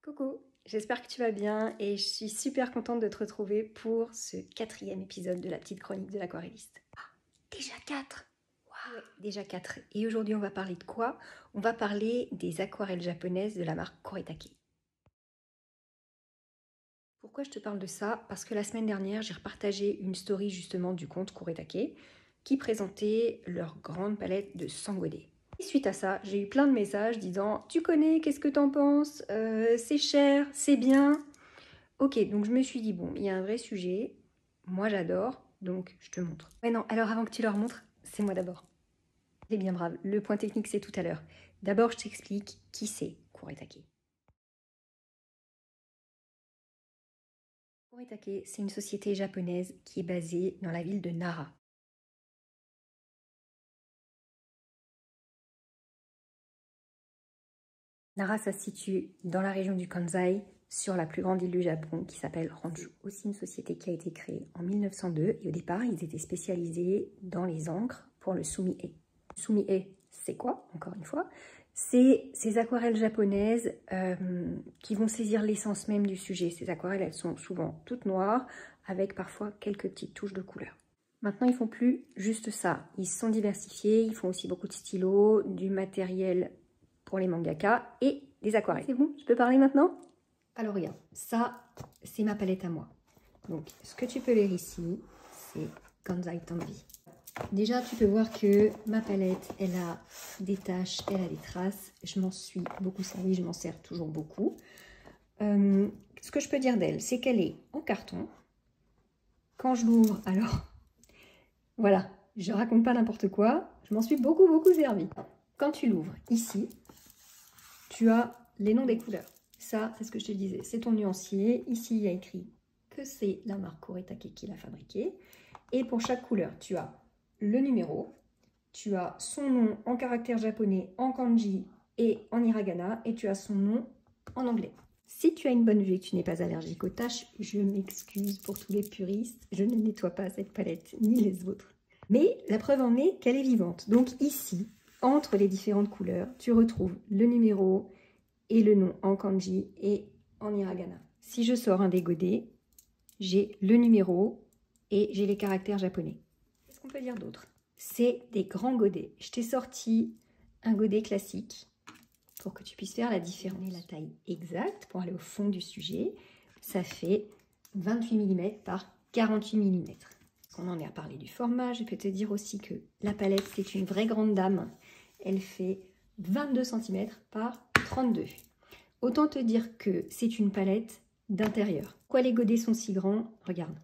Coucou, j'espère que tu vas bien et je suis super contente de te retrouver pour ce 4e épisode de la petite chronique de l'aquarelliste. Ah, déjà 4. Wow. Ouais, déjà 4. Et aujourd'hui on va parler de quoi? On va parler des aquarelles japonaises de la marque Koretake. Pourquoi je te parle de ça? Parce que la semaine dernière j'ai repartagé une story justement du compte Koretake qui présentait leur grande palette de sangodé. Et suite à ça, j'ai eu plein de messages disant « Tu connais, qu'est-ce que t'en penses? C'est cher, c'est bien ?» Ok, donc je me suis dit, bon, il y a un vrai sujet, moi j'adore, donc je te montre. Ouais non, alors avant que tu leur montres, c'est moi d'abord. C'est bien brave, le point technique c'est tout à l'heure. D'abord je t'explique qui c'est Koretake. Koretake, c'est une société japonaise qui est basée dans la ville de Nara. Nara, ça se situe dans la région du Kansai, sur la plus grande île du Japon, qui s'appelle Honshu. Aussi une société qui a été créée en 1902, et au départ, ils étaient spécialisés dans les encres pour le sumi-e. Sumi-e, c'est quoi, encore une fois? C'est ces aquarelles japonaises qui vont saisir l'essence même du sujet. Ces aquarelles, elles sont souvent toutes noires, avec parfois quelques petites touches de couleur. Maintenant, ils font plus juste ça. Ils se sont diversifiés, ils font aussi beaucoup de stylos, du matériel pour les mangakas et des aquarelles. C'est bon, je peux parler maintenant? Alors regarde, ça, c'est ma palette à moi. Donc, ce que tu peux lire ici, c'est Kansai Tanbi. Déjà, tu peux voir que ma palette, elle a des taches, elle a des traces. Je m'en suis beaucoup servie, je m'en sers toujours beaucoup. Ce que je peux dire d'elle, c'est qu'elle est en carton. Quand je l'ouvre, alors, voilà, je raconte pas n'importe quoi. Je m'en suis beaucoup servi. Quand tu l'ouvres ici, tu as les noms des couleurs. Ça, c'est ce que je te disais, c'est ton nuancier. Ici, il y a écrit que c'est la marque Koretake qui l'a fabriqué. Et pour chaque couleur, tu as le numéro, tu as son nom en caractère japonais, en kanji et en hiragana, et tu as son nom en anglais. Si tu as une bonne vue et que tu n'es pas allergique aux taches, je m'excuse pour tous les puristes, je ne nettoie pas cette palette ni les autres. Mais la preuve en est qu'elle est vivante. Donc ici, entre les différentes couleurs, tu retrouves le numéro et le nom en kanji et en hiragana. Si je sors un des godets, j'ai le numéro et j'ai les caractères japonais. Qu'est-ce qu'on peut dire d'autre? C'est des grands godets. Je t'ai sorti un godet classique pour que tu puisses faire la différence. La taille exacte pour aller au fond du sujet, ça fait 28 mm par 48 mm. On en a parlé du format, je peux te dire aussi que la palette, c'est une vraie grande dame. Elle fait 22 cm par 32. Autant te dire que c'est une palette d'intérieur. Pourquoi les godets sont si grands? Regarde.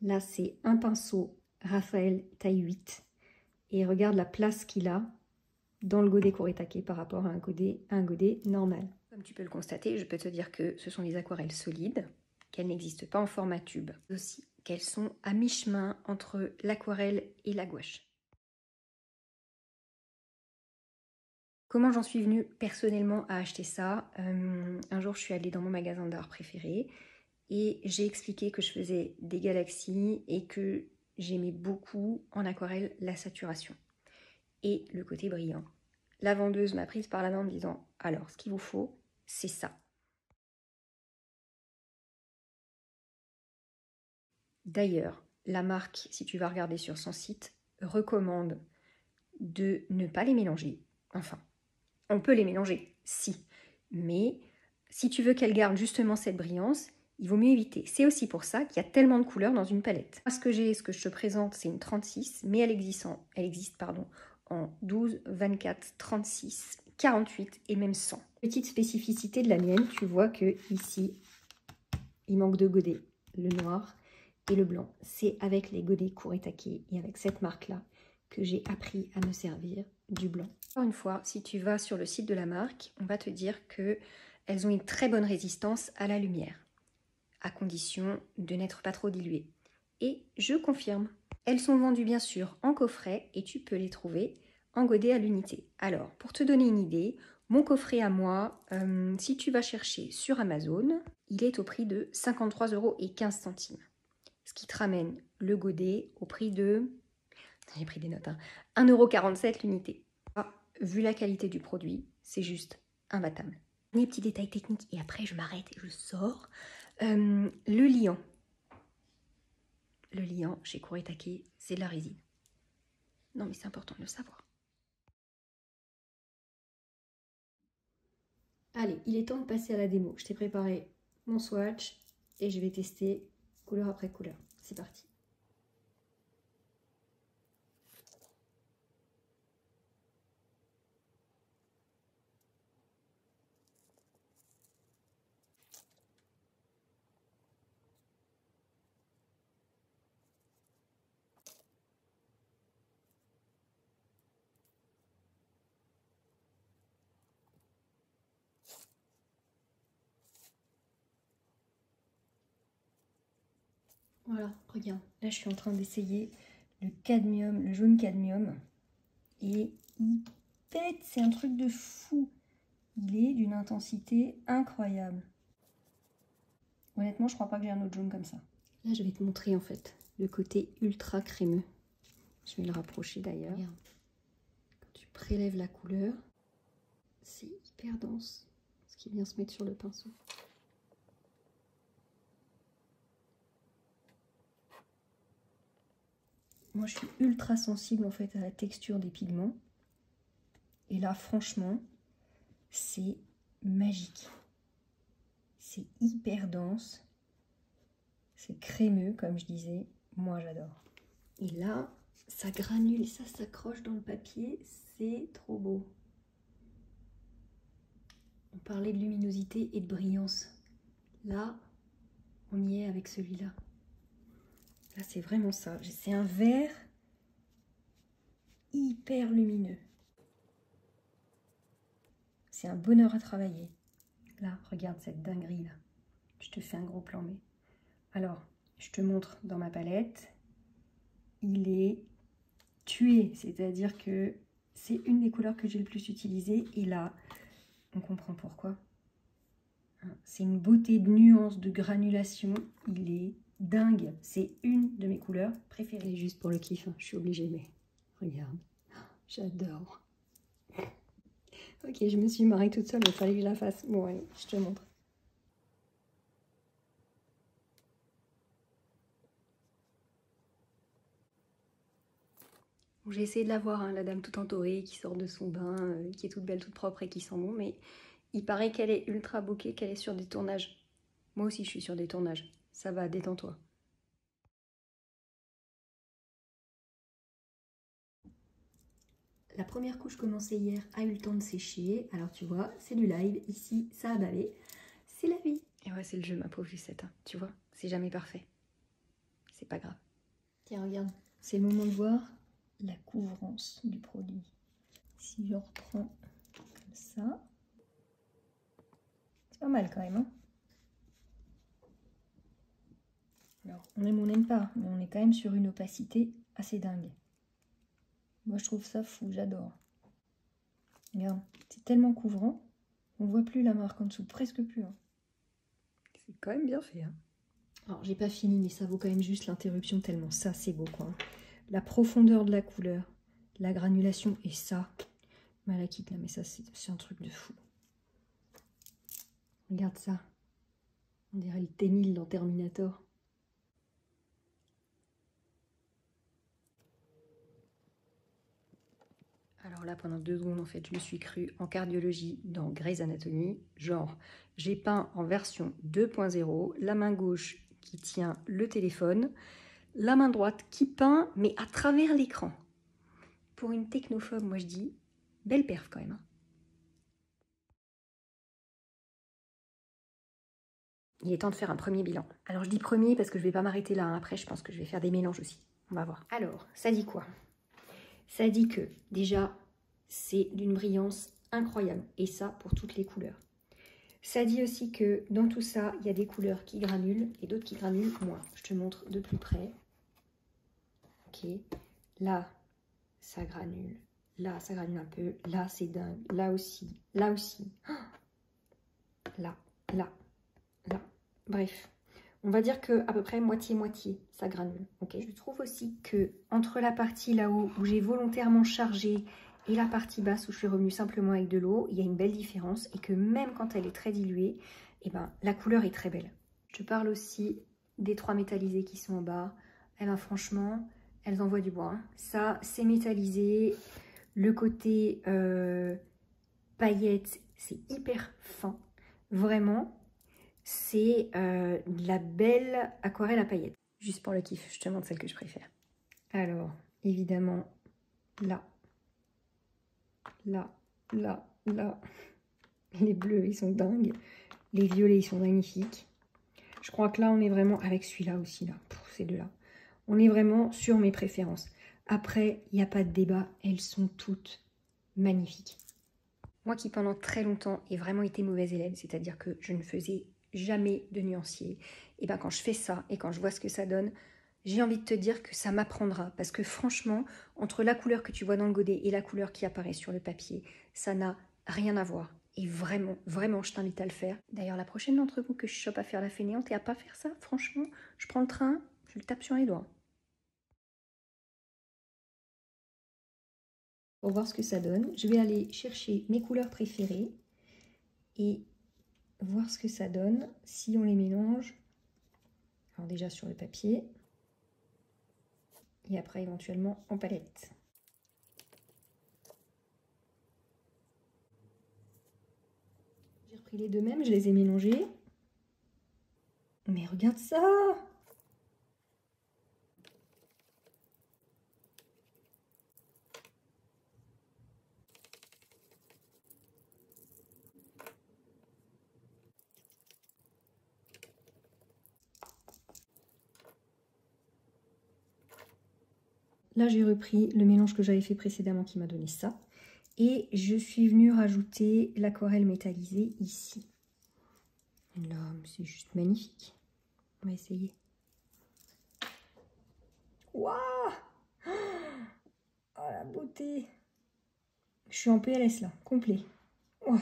Là, c'est un pinceau Raphaël taille 8. Et regarde la place qu'il a dans le godet Koretake par rapport à un godet normal. Comme tu peux le constater, je peux te dire que ce sont des aquarelles solides, qu'elles n'existent pas en format tube. Aussi qu'elles sont à mi-chemin entre l'aquarelle et la gouache. Comment j'en suis venue personnellement à acheter ça? Un jour, je suis allée dans mon magasin d'art préféré et j'ai expliqué que je faisais des galaxies et que j'aimais beaucoup en aquarelle la saturation et le côté brillant. La vendeuse m'a prise par la main en me disant « Alors, ce qu'il vous faut, c'est ça. » D'ailleurs, la marque, si tu vas regarder sur son site, recommande de ne pas les mélanger. Enfin, on peut les mélanger, si. Mais si tu veux qu'elles gardent justement cette brillance, il vaut mieux éviter. C'est aussi pour ça qu'il y a tellement de couleurs dans une palette. Moi, ce que je te présente, c'est une 36, mais elle existe en 12, 24, 36, 48 et même 100. Petite spécificité de la mienne, tu vois que ici, il manque deux godets, le noir et le blanc. C'est avec les godets Koretake et avec cette marque-là que j'ai appris à me servir du blanc. Encore une fois, si tu vas sur le site de la marque, on va te dire qu'elles ont une très bonne résistance à la lumière, à condition de n'être pas trop diluées. Et je confirme. Elles sont vendues bien sûr en coffret et tu peux les trouver en godet à l'unité. Alors, pour te donner une idée, mon coffret à moi, si tu vas chercher sur Amazon, il est au prix de 53,15 €. Ce qui te ramène le godet au prix de... J'ai pris des notes, hein, 1,47 € l'unité. Vu la qualité du produit, c'est juste imbattable. Les petits détails techniques et après je m'arrête et je sors. Le liant. Le liant chez Kuretake, c'est de la résine. Non mais c'est important de le savoir. Allez, il est temps de passer à la démo. Je t'ai préparé mon swatch et je vais tester couleur après couleur. C'est parti. Voilà, regarde. Là, je suis en train d'essayer le cadmium, le jaune cadmium. Et il pète, c'est un truc de fou. Il est d'une intensité incroyable. Honnêtement, je crois pas que j'ai un autre jaune comme ça. Là, je vais te montrer en fait le côté ultra crémeux. Je vais le rapprocher d'ailleurs. Quand tu prélèves la couleur, c'est hyper dense. Ce qui vient se mettre sur le pinceau. Moi, je suis ultra sensible en fait à la texture des pigments. Et là, franchement, c'est magique. C'est hyper dense. C'est crémeux, comme je disais. Moi, j'adore. Et là, ça granule et ça s'accroche dans le papier. C'est trop beau. On parlait de luminosité et de brillance. Là, on y est avec celui-là. Là, c'est vraiment ça. C'est un vert hyper lumineux. C'est un bonheur à travailler. Là, regarde cette dinguerie là. Je te fais un gros plan, mais... Alors, je te montre dans ma palette. Il est tué, c'est-à-dire que c'est une des couleurs que j'ai le plus utilisées. Et là, on comprend pourquoi. C'est une beauté de nuances, de granulation. Il est dingue. C'est une de mes couleurs préférées. Juste pour le kiff, hein. Je suis obligée, mais regarde. J'adore. Ok, je me suis marrée toute seule, il fallait que je la fasse. Bon, allez, je te montre. Bon, j'ai essayé de la voir, hein, la dame tout entourée, qui sort de son bain, qui est toute belle, toute propre et qui sent bon, mais il paraît qu'elle est ultra bokeh, qu'elle est sur des tournages. Moi aussi, je suis sur des tournages. Ça va, détends-toi. La première couche commencée hier a eu le temps de sécher. Alors tu vois, c'est du live. Ici, ça a bavé. C'est la vie. Et ouais, c'est le jeu, ma pauvre Lucette. Hein. Tu vois, c'est jamais parfait. C'est pas grave. Tiens, regarde. C'est le moment de voir la couvrance du produit. Si je reprends comme ça. C'est pas mal quand même. Hein, alors, on aime ou on n'aime pas. Mais on est quand même sur une opacité assez dingue. Moi, je trouve ça fou. J'adore. Regarde, c'est tellement couvrant, on voit plus la marque en dessous, presque plus. Hein. C'est quand même bien fait. Hein. Alors, j'ai pas fini, mais ça vaut quand même juste l'interruption tellement ça, c'est beau, quoi. La profondeur de la couleur, la granulation, et ça, malachite, là, mais ça, c'est un truc de fou. Regarde ça. On dirait le T-1000 dans Terminator. Alors là, pendant 2 secondes, en fait, je me suis crue en cardiologie dans Grey's Anatomy. Genre, j'ai peint en version 2.0, la main gauche qui tient le téléphone, la main droite qui peint, mais à travers l'écran. Pour une technophobe, moi je dis, belle perf quand même. Hein. Il est temps de faire un premier bilan. Alors je dis premier parce que je vais pas m'arrêter là. Hein. Après, je pense que je vais faire des mélanges aussi. On va voir. Alors, ça dit quoi? Ça dit que, déjà, c'est d'une brillance incroyable. Et ça, pour toutes les couleurs. Ça dit aussi que, dans tout ça, il y a des couleurs qui granulent et d'autres qui granulent moins. Je te montre de plus près. Ok. Là, ça granule. Là, ça granule un peu. Là, c'est dingue. Là aussi. Là aussi. Là, là, là. Bref. On va dire que à peu près moitié-moitié, ça granule. Okay. Je trouve aussi que entre la partie là-haut où j'ai volontairement chargé et la partie basse où je suis revenue simplement avec de l'eau, il y a une belle différence et que même quand elle est très diluée, eh ben, la couleur est très belle. Je te parle aussi des 3 métallisés qui sont en bas. Eh ben, franchement, elles envoient du bois. Hein. Ça, c'est métallisé. Le côté paillettes, c'est hyper fin. Vraiment, c'est de la belle aquarelle à paillettes. Juste pour le kiff, je te montre celle que je préfère. Alors, évidemment, là, là, là, là. Les bleus, ils sont dingues. Les violets, ils sont magnifiques. Je crois que là, on est vraiment avec celui-là aussi, là. Ces deux-là. On est vraiment sur mes préférences. Après, il n'y a pas de débat. Elles sont toutes magnifiques. Moi qui, pendant très longtemps, ai vraiment été mauvaise élève, c'est-à-dire que je ne faisais jamais de nuancier, et bien quand je fais ça et quand je vois ce que ça donne, j'ai envie de te dire que ça m'apprendra. Parce que franchement, entre la couleur que tu vois dans le godet et la couleur qui apparaît sur le papier, ça n'a rien à voir. Et vraiment, vraiment, je t'invite à le faire. D'ailleurs, la prochaine d'entre vous que je chope à faire la fainéante et à pas faire ça, franchement, je prends le train, je le tape sur les doigts. Pour voir ce que ça donne, je vais aller chercher mes couleurs préférées et voir ce que ça donne si on les mélange. Alors déjà sur le papier et après éventuellement en palette. J'ai repris les deux mêmes, je les ai mélangés. Mais regarde ça! Là, j'ai repris le mélange que j'avais fait précédemment qui m'a donné ça. Et je suis venue rajouter l'aquarelle métallisée ici. Là, c'est juste magnifique. On va essayer. Waouh! Oh la beauté! Je suis en PLS là, complet. Oh.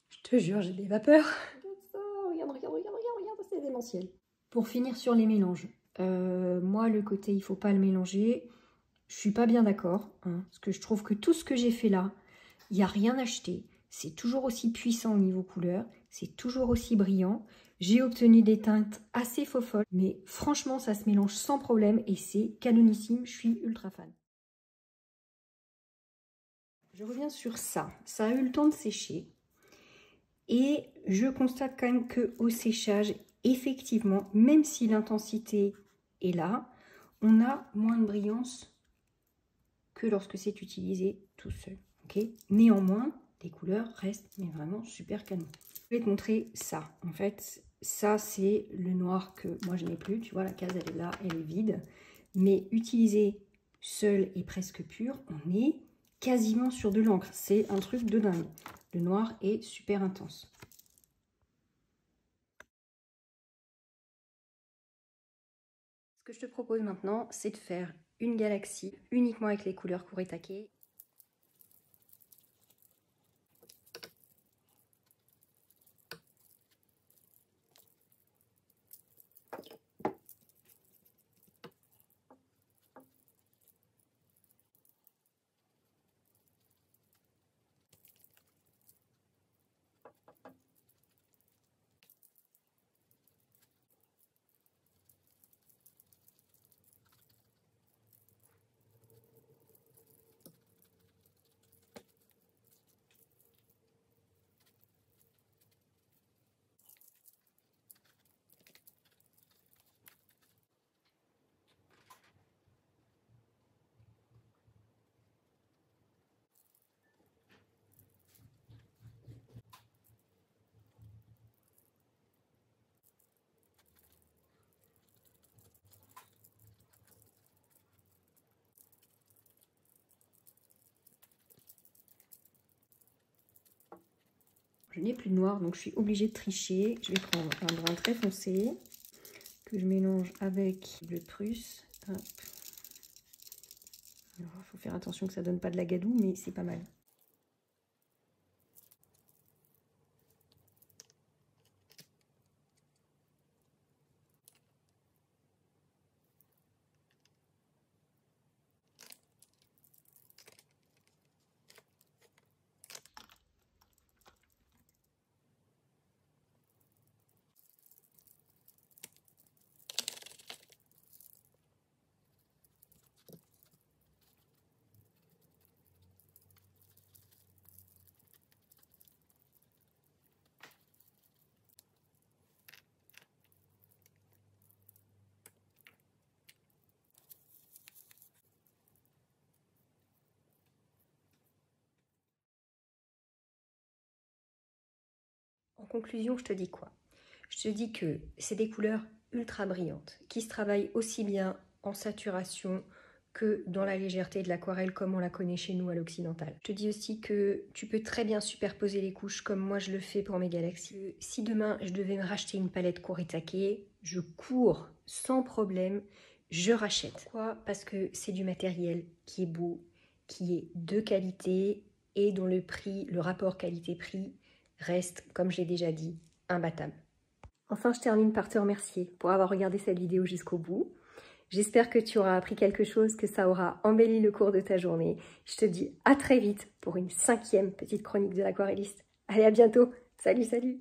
Je te jure, j'ai des vapeurs. Regarde ça, regarde, regarde, regarde, regarde, c'est démentiel. Pour finir sur les mélanges, moi le côté il faut pas le mélanger, je suis pas bien d'accord, hein, parce que je trouve que tout ce que j'ai fait là, il n'y a rien acheté. C'est toujours aussi puissant au niveau couleur, c'est toujours aussi brillant. J'ai obtenu des teintes assez faux folles, mais franchement ça se mélange sans problème et c'est canonissime, je suis ultra fan. Je reviens sur ça, ça a eu le temps de sécher et je constate quand même qu'au séchage, effectivement, même si l'intensité est là, on a moins de brillance que lorsque c'est utilisé tout seul. Okay, néanmoins, les couleurs restent mais vraiment super canon. Je vais te montrer ça. En fait, ça c'est le noir que moi je n'ai plus. Tu vois, la case elle est là, elle est vide. Mais utilisé seul et presque pur, on est quasiment sur de l'encre. C'est un truc de dingue. Le noir est super intense. Ce que je te propose maintenant, c'est de faire une galaxie uniquement avec les couleurs Kuretake. Je n'ai plus de noir, donc je suis obligée de tricher. Je vais prendre un brun très foncé que je mélange avec le bleu de Prusse. Il faut faire attention que ça ne donne pas de la gadoue, mais c'est pas mal. conclusion, je te dis quoi? Je te dis que c'est des couleurs ultra brillantes, qui se travaillent aussi bien en saturation que dans la légèreté de l'aquarelle comme on la connaît chez nous à l'occidental. Je te dis aussi que tu peux très bien superposer les couches comme moi je le fais pour mes galaxies. Si demain je devais me racheter une palette Kuretake, je cours sans problème, je rachète. Pourquoi? Parce que c'est du matériel qui est beau, qui est de qualité et dont le prix, le rapport qualité-prix reste, comme je l'ai déjà dit, imbattable. Enfin, je termine par te remercier pour avoir regardé cette vidéo jusqu'au bout. J'espère que tu auras appris quelque chose, que ça aura embelli le cours de ta journée. Je te dis à très vite pour une 5e petite chronique de l'aquarelliste. Allez, à bientôt. Salut, salut.